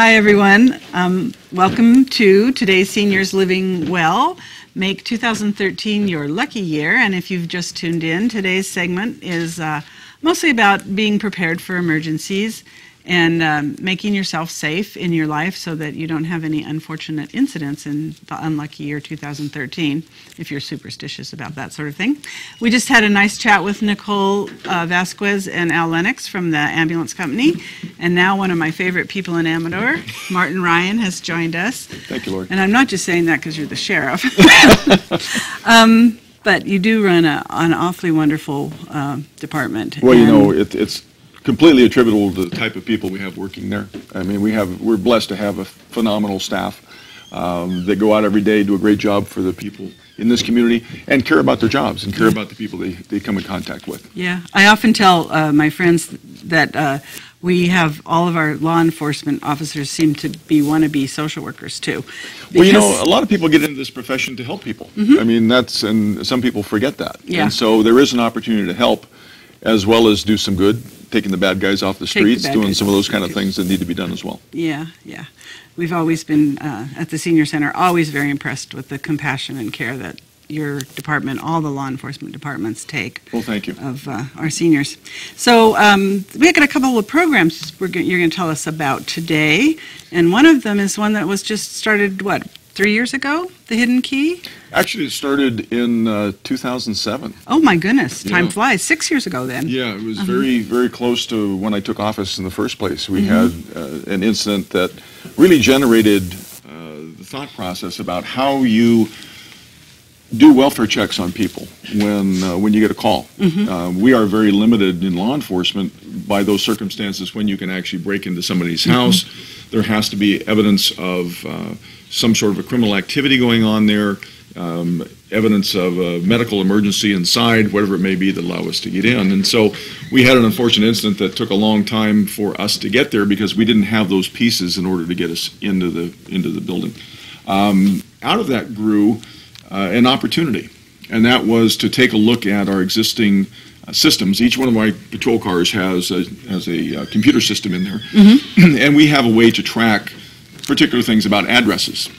Hi, everyone. Welcome to today's Seniors Living Well. Make 2013 your lucky year. And if you've just tuned in, today's segment is mostly about being prepared for emergencies and making yourself safe in your life so that you don't have any unfortunate incidents in the unlucky year 2013, if you're superstitious about that sort of thing. We just had a nice chat with Nicole Vasquez and Al Lennox from the ambulance company, and now one of my favorite people in Amador, Martin Ryan, has joined us. Thank you, Lord. And I'm not just saying that because you're the sheriff. But you do run an awfully wonderful department. Well, you know, it's completely attributable to the type of people we have working there. I mean, we're blessed to have a phenomenal staff that go out every day, do a great job for the people in this community, and care about their jobs and care about the people they come in contact with. Yeah, I often tell my friends that we have all of our law enforcement officers seem to be wannabe social workers too. Well, you know, a lot of people get into this profession to help people. I mean, and some people forget that. Yeah. And so there is an opportunity to help as well as do some good, taking the bad guys off the streets, doing some of those kind of things that need to be done as well. Yeah, yeah. We've always been, at the Senior Center, always very impressed with the compassion and care that your department, all the law enforcement departments take. Well, thank you. Of our seniors. So we got a couple of programs you're going to tell us about today, and one of them is one that was just started, 3 years ago, The Hidden Key? Actually, it started in 2007. Oh, my goodness. Time Yeah. flies. 6 years ago, then. Yeah, it was very, very close to when I took office in the first place. We had an incident that really generated the thought process about how you do welfare checks on people when you get a call. We are very limited in law enforcement by those circumstances when you can actually break into somebody's house. There has to be evidence of some sort of a criminal activity going on there, evidence of a medical emergency inside, whatever it may be that allow us to get in. And so we had an unfortunate incident that took a long time for us to get there because we didn't have those pieces in order to get us into the building. Out of that grew an opportunity, and that was to take a look at our existing systems. Each one of my patrol cars has a computer system in there, and we have a way to track particular things about addresses.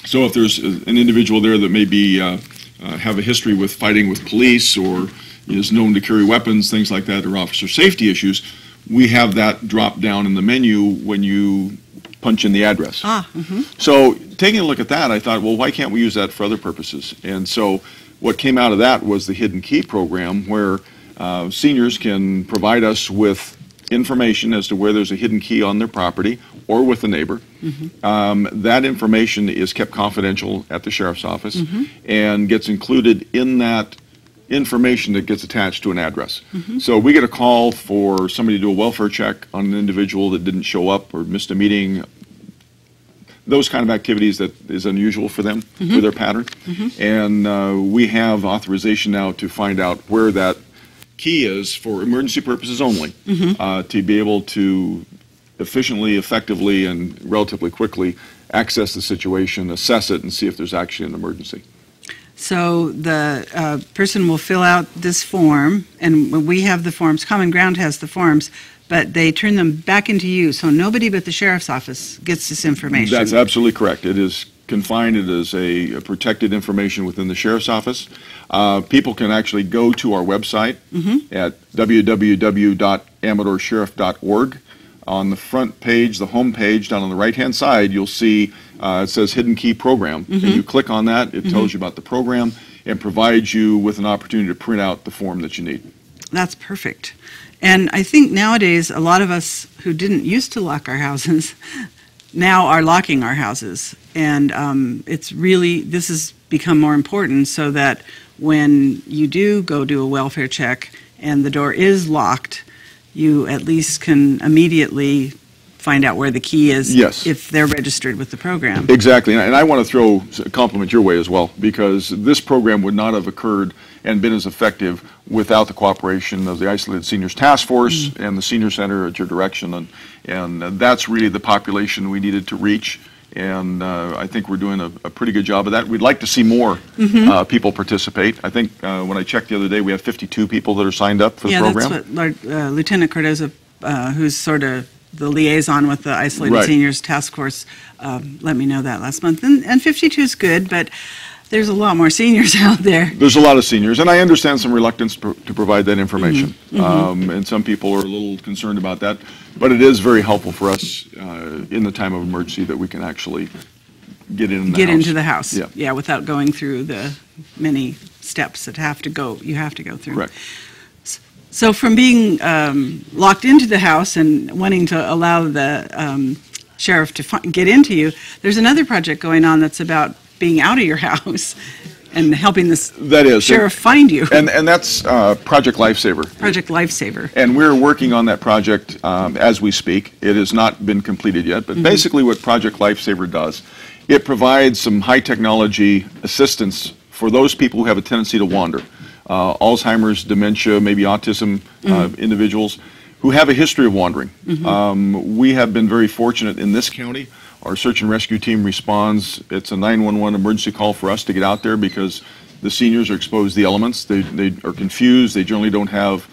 So if there's an individual there that maybe have a history with fighting with police or is known to carry weapons, things like that, or officer safety issues, we have that drop down in the menu when you punch in the address. So taking a look at that, I thought, well, why can't we use that for other purposes? And so what came out of that was the Hidden Key program, where seniors can provide us with information as to where there's a hidden key on their property or with a neighbor. That information is kept confidential at the sheriff's office and gets included in that information that gets attached to an address. So we get a call for somebody to do a welfare check on an individual that didn't show up or missed a meeting, those kind of activities that is unusual for them, for their pattern. And we have authorization now to find out where that key is for emergency purposes only, to be able to efficiently, effectively, and relatively quickly access the situation, assess it, and see if there's actually an emergency. So the person will fill out this form, and we have the forms, Common Ground has the forms, but they turn them back into you, so nobody but the sheriff's office gets this information. That's absolutely correct. It is confined. It is a protected information within the sheriff's office. People can actually go to our website at www.amadorsheriff.org. On the front page, the home page, down on the right-hand side, you'll see it says Hidden Key Program. And you click on that, it tells you about the program and provides you with an opportunity to print out the form that you need. That's perfect. And I think nowadays, a lot of us who didn't used to lock our houses now are locking our houses. And this has become more important so that when you do go do a welfare check and the door is locked, you at least can immediately find out where the key is if they're registered with the program. Exactly, and I want to throw a compliment your way as well, because this program would not have occurred and been as effective without the cooperation of the Isolated Seniors Task Force and the Senior Center at your direction, and that's really the population we needed to reach. And I think we're doing a pretty good job of that. We'd like to see more people participate. I think when I checked the other day, we have 52 people that are signed up for the program. Yeah, that's what Lieutenant Cardoza, who's sort of the liaison with the Isolated Right. Seniors Task Force let me know that last month. And 52 is good, but there's a lot more seniors out there. There's a lot of seniors, and I understand some reluctance to provide that information. And some people are a little concerned about that, but it is very helpful for us in the time of emergency that we can actually get in the Get house. into the house. Yeah. Without going through the many steps that you have to go through. Correct. So from being locked into the house and wanting to allow the sheriff to get into you, there's another project going on that's about being out of your house and helping the sheriff find you. And that's Project Lifesaver. Project Lifesaver. And we're working on that project as we speak. It has not been completed yet, but basically what Project Lifesaver does, it provides some high technology assistance for those people who have a tendency to wander. Alzheimer's, dementia, maybe autism individuals who have a history of wandering. We have been very fortunate in this county. Our search and rescue team responds. It's a 911 emergency call for us to get out there because the seniors are exposed to the elements. They are confused. They generally don't have,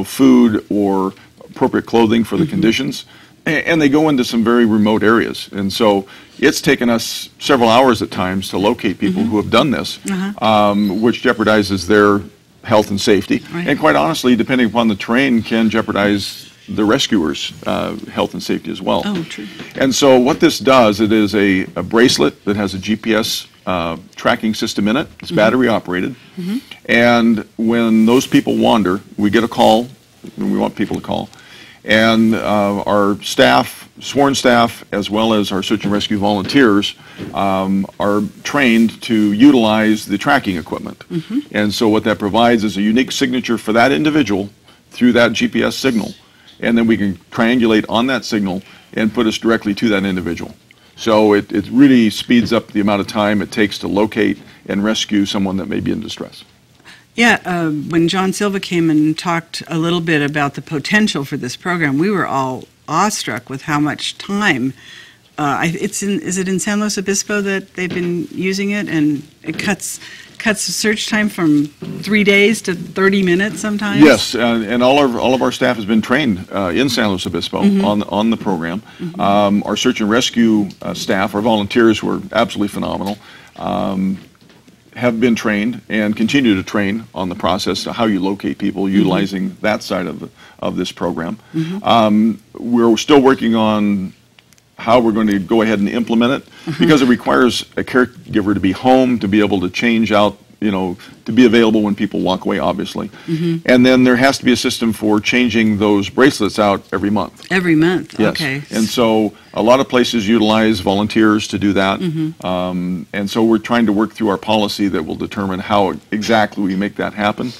food or appropriate clothing for the conditions. And they go into some very remote areas. And so it's taken us several hours at times to locate people who have done this, which jeopardizes their health and safety. Right. And quite honestly, depending upon the terrain, can jeopardize the rescuers' health and safety as well. Oh, true. And so what this does, it is a bracelet that has a GPS tracking system in it. It's battery operated. And when those people wander, we get a call, and we want people to call. And our staff, sworn staff, as well as our search and rescue volunteers, are trained to utilize the tracking equipment. And so what that provides is a unique signature for that individual through that GPS signal. And then we can triangulate on that signal and put us directly to that individual. So it really speeds up the amount of time it takes to locate and rescue someone that may be in distress. Yeah, when John Silva came and talked a little bit about the potential for this program, we were all awestruck with how much time. Is it in San Luis Obispo that they've been using it, and it cuts the search time from 3 days to 30 minutes sometimes? Yes, and all of our staff has been trained in San Luis Obispo on the program. Our search and rescue staff, our volunteers, who are absolutely phenomenal, have been trained and continue to train on the process of how you locate people utilizing that side of this program. We're still working on how we're going to go ahead and implement it because it requires a caregiver to be home to be able to change out, to be available when people walk away, obviously. And then there has to be a system for changing those bracelets out every month. Every month, Yes. okay. And so a lot of places utilize volunteers to do that. And so we're trying to work through our policy that will determine how exactly we make that happen.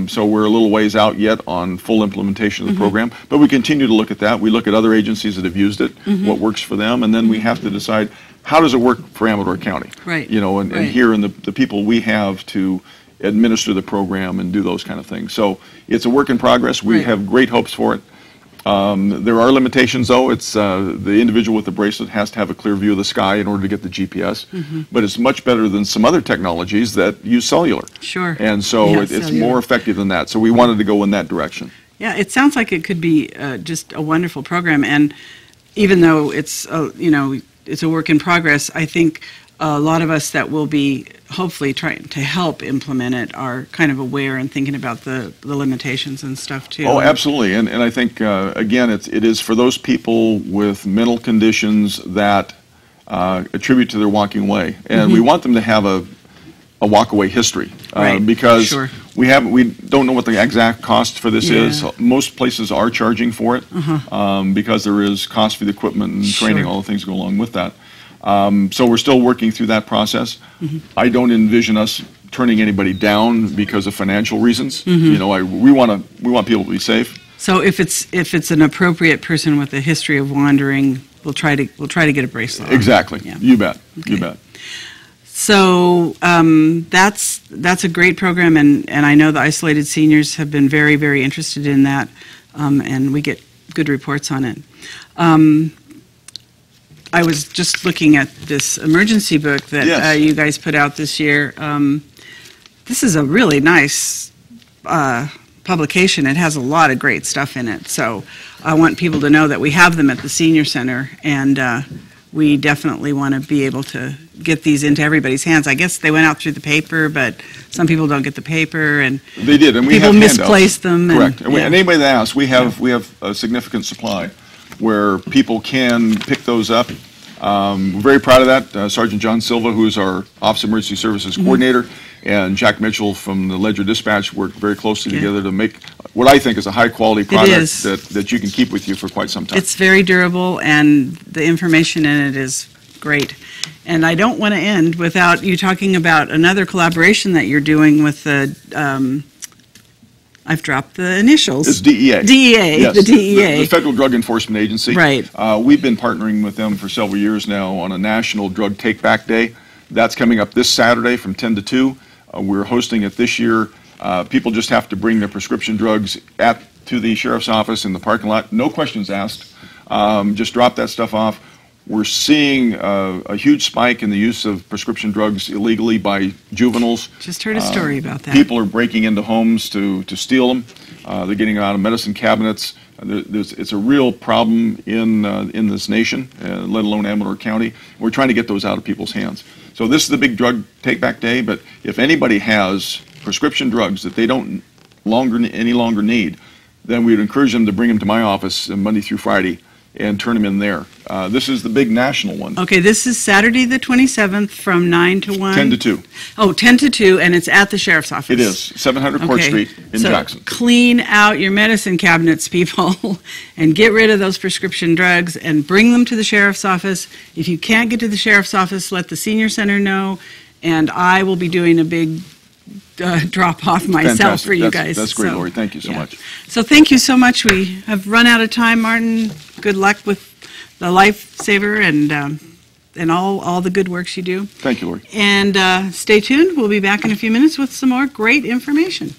So we're a little ways out yet on full implementation of the program, but we continue to look at that. We look at other agencies that have used it, what works for them, and then we have to decide how does it work for Amador County? Right. And here in the people we have to administer the program and do those kind of things. So it's a work in progress. We have great hopes for it. There are limitations, though. It's the individual with the bracelet has to have a clear view of the sky in order to get the GPS. But it's much better than some other technologies that use cellular. Sure. And so Yeah, it's cellular. more effective than that. So we wanted to go in that direction. Yeah, it sounds like it could be just a wonderful program, and even though it's it's a work in progress, I think a lot of us that will be hopefully trying to help implement it are kind of aware and thinking about the limitations and stuff too. Oh, absolutely. And I think, again, it is for those people with mental conditions that attribute to their walking away. And we want them to have a walk-away history. Because Sure. we don't know what the exact cost for this is. Most places are charging for it because there is cost for the equipment and training, Sure. all the things that go along with that. So we're still working through that process. I don't envision us turning anybody down because of financial reasons. We want people to be safe. So if it's an appropriate person with a history of wandering, we'll try to get a bracelet on. Exactly. Yeah. You bet. Okay. You bet. So that's a great program, and I know the isolated seniors have been very, very interested in that, and we get good reports on it. I was just looking at this emergency book that Yes. you guys put out this year. This is a really nice publication. It has a lot of great stuff in it. So I want people to know that we have them at the Senior Center, and we definitely want to be able to get these into everybody's hands. I guess they went out through the paper, but some people don't get the paper, and they did, and we people have misplace them. Correct. And anybody that asks, we have a significant supply where people can pick those up. We're very proud of that. Sergeant John Silva, who is our Office of Emergency Services Coordinator, and Jack Mitchell from the Ledger Dispatch worked very closely together to make what I think is a high-quality product that you can keep with you for quite some time. It's very durable, and the information in it is great. And I don't want to end without you talking about another collaboration that you're doing with the, I've dropped the initials. It's DEA. DEA, yes, the DEA. The Federal Drug Enforcement Agency. Right. We've been partnering with them for several years now on a National Drug Take-Back Day. That's coming up this Saturday from 10 to 2. We're hosting it this year. People just have to bring their prescription drugs to the sheriff's office in the parking lot. No questions asked. Just drop that stuff off. We're seeing a huge spike in the use of prescription drugs illegally by juveniles. Just heard a story about that. People are breaking into homes to steal them. They're getting out of medicine cabinets. It's a real problem in this nation, let alone Amador County. We're trying to get those out of people's hands. So this is the big drug take-back day, but if anybody has prescription drugs that they don't any longer need, then we would encourage them to bring them to my office Monday through Friday and turn them in there. This is the big national one. Okay, this is Saturday the 27th from 9 to 1? 10 to 2. Oh, 10 to 2, and it's at the sheriff's office. It is, 700 Court Street in Jackson. Clean out your medicine cabinets, people, and get rid of those prescription drugs and bring them to the sheriff's office. If you can't get to the sheriff's office, let the Senior Center know, and I will be doing a big drop-off myself. Fantastic. For you guys. That's great, Lori. Thank you so much. So thank you so much. We have run out of time, Martin. Good luck with the Lifesaver and all the good works you do. Thank you, Lori. And stay tuned. We'll be back in a few minutes with some more great information.